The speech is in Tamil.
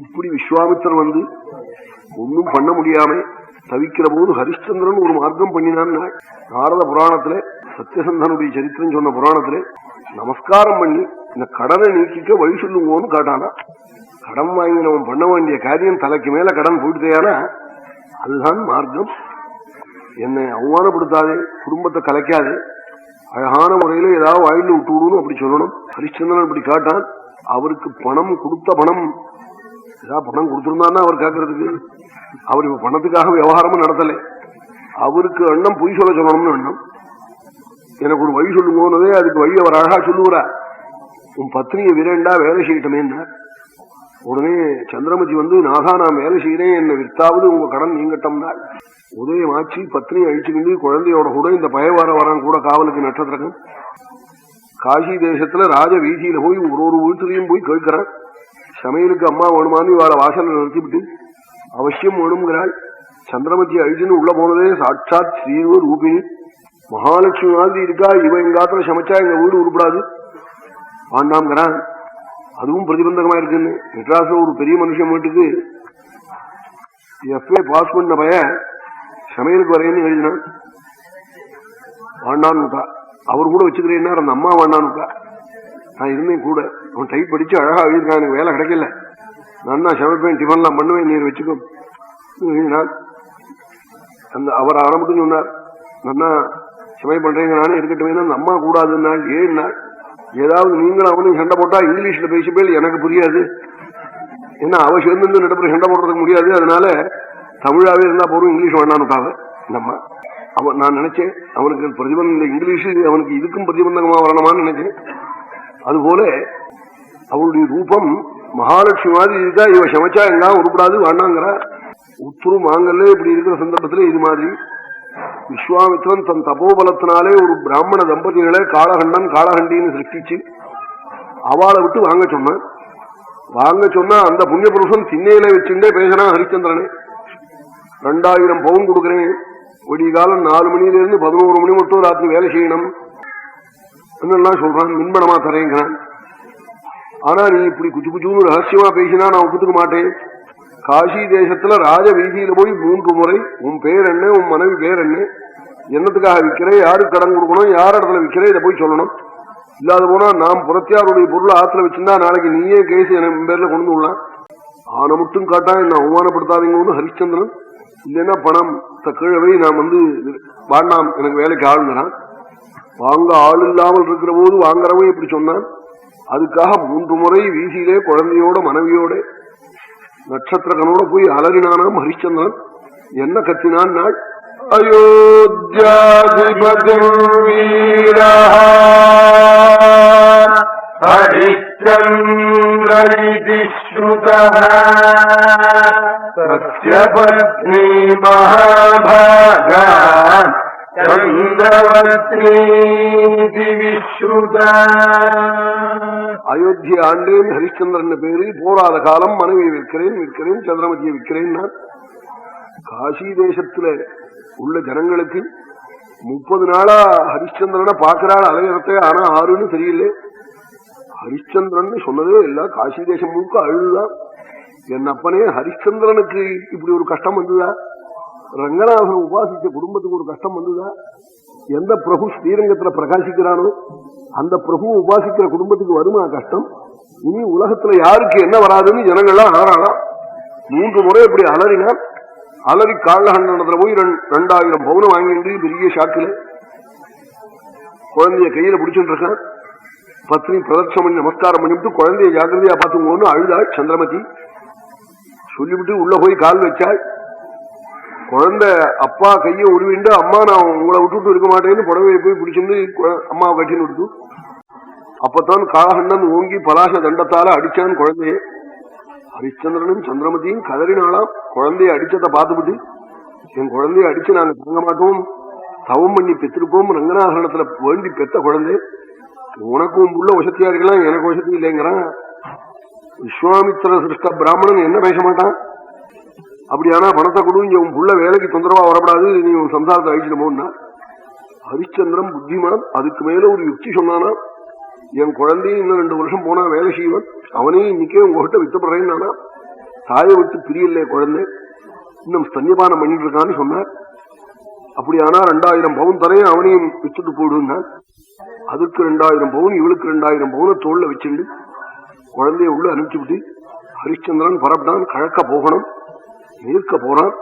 இப்படி விஸ்வாமித்திரன் வந்து ஒன்னும் பண்ண முடியாம தவிக்கிற போது ஹரிச்சந்திரன் ஒரு மார்க்கம் பண்ணினான். நாரத புராணத்துல சத்தியசந்தனுடைய சரித்திரம் சொன்ன புராணத்துல நமஸ்காரம் பண்ணி இந்த கடனை நீக்கிக்க வழி சொல்லுங்கன்னு காட்டானா. கடன் வாங்கினவன் பண்ண வேண்டிய காரியம் தலைக்கு மேல கடன் போயிட்டுதேனா அதுதான் மார்க்கம். என்னை அவமானப்படுத்தாதே, குடும்பத்தை கலைக்காதே, அழகான முறையில ஏதாவது வாயில விட்டு விடுன்னு அப்படி சொல்லணும். ஹரிச்சந்திரன் அப்படி காட்டான். அவருக்கு பணம் கொடுத்த பணம் ஏதாவது பணம் கொடுத்திருந்தான்னா அவர் கேட்கறதுக்கு, அவர் இப்ப பணத்துக்காக விவகாரமும் நடத்தலை. அவருக்கு எண்ணம் பொய் சொல்ல சொல்லணும்னு எண்ணம். எனக்கு ஒரு வழி சொல்லுங்கன்னதே அதுக்கு வழி அவர் அழகா சொல்லுவாரா. உன் பத்னியை விரண்டா வேலை செய்யட்டமே. உடனே சந்திரமதி வந்து நாதா நான் வேலை செய்யறேன், என்னை வித்தாவது உங்க கடன் நீங்கட்டம்னா உதயமாச்சு. பத்னியை அழிச்சுக்கிண்டு குழந்தையோட கூட இந்த பயவார வரான் கூட காவலுக்கு நட்சத்திரகம். காசி தேசத்துல ராஜ வீதியில போய் ஒரு வீட்டிலையும் போய் கேட்கிறான், சமையலுக்கு அம்மா வேணுமான்னு இவாளை வாசல்ல நிறுத்திவிட்டு அவசியம் வேணுங்கிறாள். சந்திரமதி அழிச்சுன்னு உள்ள போனதே சாட்சாத் ஸ்ரீவ ரூபிணி மகாலட்சுமி மாதிரி இருக்கா. இவ எங்காத்துல சமைச்சா எங்க வீடு உருப்படாது வாண்டாம்ங்கிறான். அதுவும் பிரதிபந்தகமா இருக்குன்னு மெட்ராஸ்ல ஒரு பெரிய மனுஷன் வீட்டுக்கு எஃப்ஏ பாஸ் பண்ண பையன் சமையலுக்கு வரையன்னு எழுதினான். வாண்டான்னுட்டா. அவர் கூட வச்சுக்கிறேன்னா அந்த அம்மா வாண்டான்னுட்டா. நான் இருந்தேன் கூட. அவன் டைப் படிச்சு அழகா எழுதியிருக்கான். எனக்கு வேலை கிடைக்கல, நான் தான் சமைப்பேன், டிஃபன்லாம் பண்ணுவேன், நீர் வச்சுக்கோ எழுதினான். அந்த அவர் ஆரம்பிட்டு சொன்னார், நான் சமை பண்றேங்க நானே இருக்கட்டும். அந்த அம்மா கூடாதுன்னாள். 7 நாள் ஏதாவது நீங்களும் அவனையும் சண்டை போட்டா இங்கிலீஷ்ல பேசிப்பேன், எனக்கு புரியாது. ஏன்னா அவ சேர்ந்து நடுப்புற சண்டை போடுறதுக்கு முடியாது. அதனால தமிழாவே இருந்தா போறோம், இங்கிலீஷ் வேண்டான்னுட்டாவ நம்ம. அவன் நான் நினைச்சேன் அவனுக்கு பிரதிபந்தம் இந்த இங்கிலீஷ் அவனுக்கு இதுக்கும் பிரதிபந்தகமா வரணுமான்னு நினைச்சேன். அதுபோல அவளுடைய ரூபம் மகாலட்சுமி மாதிரி இருக்கா. இவ சமைச்சா எங்கா உருப்படாது வேண்டாங்கிற உத்துரு மாங்கல்ல இப்படி இருக்கிற சந்தர்ப்பத்துல இது மாதிரி விஸ்வாமித்திரன் தன் தபோபலத்தினாலே ஒரு பிராமண தம்பதிகளை காளகண்டன் காளகண்டின்னு சிருஷ்டிச்சு அவளை விட்டு வாங்க சொன்னான். வாங்க சொன்னா அந்த புண்ணிய புருஷன் திண்ணையில வச்சுட்டே பேசினா ஹரிச்சந்திரனே 2000 பவுன் கொடுக்குறேன், விடிய காலம் 4 மணியிலிருந்து 11 மணி மட்டும் ராத்திரி வேலை செய்யணும் என்னெல்லாம் சொல்றான். மின்பணமா தரேங்கிறான். ஆனா நீ இப்படி குச்சு குச்சுன்னு ரகசியமா பேசினா நான் ஒப்புத்துக்க மாட்டேன். காசி தேசத்துல ராஜ வீதியில போய் 3 முறை உன் பேர் என்ன, உன் மனைவி பேர் என்ன, என்னத்துக்காக விற்கிறேன், யாருக்கு கடன் கொடுக்கணும், யார் இடத்துல விற்கிறேன், இதை போய் சொல்லணும். இல்லாத போனா நாம் புறத்தியாருடைய பொருளை ஆத்துல வச்சிருந்தா நாளைக்கு நீயே கேஸ் என் பேர்ல கொண்டு விடலாம். ஆனை மட்டும் காட்டா என்ன அவமானப்படுத்தாதீங்கன்னு ஹரிச்சந்திரன். இல்லைன்னா பணம் கீழவை நாம் வாண்டாம், எனக்கு வேலைக்கு ஆளுங்கிறான். வாங்க ஆள் இல்லாமல் இருக்கிற போது வாங்குறவன் இப்படி சொன்னான். அதுக்காக 3 முறை வீதியிலே குழந்தையோட மனைவியோட நட்சத்திரகனோட போய் அலறினானாம் ஹரிச்சந்திரன். என்ன கத்தினான் நாள், அயோத்தியாதிபதி வீரா ஹரிச்சந்திரதி ஸ்ருதஹ சத்யபத்னி மகாபாகா அயோத்திய ஆண்டேன் ஹரிச்சந்திரன் பேரு. போராத காலம் மனைவியை விற்கிறேன் சந்திரமதியை விற்கிறேன். காசி தேசத்துல உள்ள ஜனங்களுக்கு 30 நாளா ஹரிச்சந்திரனை பாக்குறாள் அலையறத்தை. ஆனா ஆறுன்னு தெரியல. ஹரிச்சந்திரன் சொன்னதே இல்ல. காசி தேசம் முழுக்க அழுதுதான். என் அப்பனே ஹரிச்சந்திரனுக்கு இப்படி ஒரு கஷ்டம் வந்ததா? ரங்கநாதன் உபாசிச்ச குடும்பத்துக்கு ஒரு கஷ்டம் வந்ததா? எந்த பிரபு ஸ்ரீரங்கத்துல பிரகாசிக்கிறானோ அந்த பிரபு உபாசிக்கிற குடும்பத்துக்கு வருமா கஷ்டம்? இனி உலகத்துல யாருக்கு என்ன வராதுன்னு ஜனங்கள்லாம் ஆறாளாம். 3 முறை இப்படி அலறினான். அலறி காலகண்டனத்துல போய் 2000 பவுனை வாங்கிட்டு பெரிய ஷாக்கில குழந்தைய கையில பிடிச்சுட்டு இருக்கான். பத்னி பிரதட்சம் பண்ணி நமஸ்காரம் பண்ணிவிட்டு குழந்தைய ஜாக்கிரதையா பார்த்துங்கன்னு அழுதாள் சந்திரமதி. சொல்லிவிட்டு உள்ள போய் கால் வச்சாள். குழந்தை அப்பா கையை உருவிண்டு, அம்மா நான் உங்களை விட்டுட்டு இருக்க மாட்டேன்னு புடவையை போய் பிடிச்சிருந்து அம்மாவை கட்டின்னு விடுத்து. அப்பத்தான் காலகண்டன் ஓங்கி பலாச தண்டத்தால அடிச்சான் குழந்தைய. ஹரிச்சந்திரனும் சந்திரமதியும் கதறினாலாம். குழந்தைய அடிச்சதை பார்த்துவிட்டு, என் குழந்தைய அடிச்சு நாங்க தாங்க மாட்டோம், தவம் பண்ணி பெற்றிருப்போம், ரங்கநாதனத்துல வேண்டி பெத்த குழந்தை, உனக்கும் உள்ள வசதியா இருக்கலாம், எனக்கு வசதி இல்லைங்கிறான். விஸ்வாமித்திர சிருஷ்ட பிராமணன் என்ன பேச மாட்டான்? அப்படியானா பணத்தை கொடு, இங்க உன் புள்ள வேலைக்கு தொந்தரவா வரப்படாது, நீ உன் சம்சாரத்தை அழிச்சிடமோன்னா. ஹரிச்சந்திரன் புத்திமான். அதுக்கு மேல ஒரு யுக்தி சொன்னானா, என் குழந்தையும் இன்னும் 2 வருஷம் போனா வேலை செய்வன், அவனையும் இன்னைக்கே உங்ககிட்ட வித்தப்படுறேன்னு நானா, தாயை விட்டு பிரியல குழந்தை, இன்னும் ஸ்தன்யபானம் பண்ணிட்டு இருக்கான்னு சொன்னார். அப்படியானா 2000 பவுன் தரையும் அவனையும் வித்துட்டு போடுந்தான். அதுக்கு 2000 பவுன், இவளுக்கு 2000 பவுனை தோல்ல வச்சுண்டு குழந்தைய உள்ள அனுப்பிச்சு விட்டு ஹரிச்சந்திரன் பரப்பிட்டான். கழக்க போகணும், மேற்க போறான்.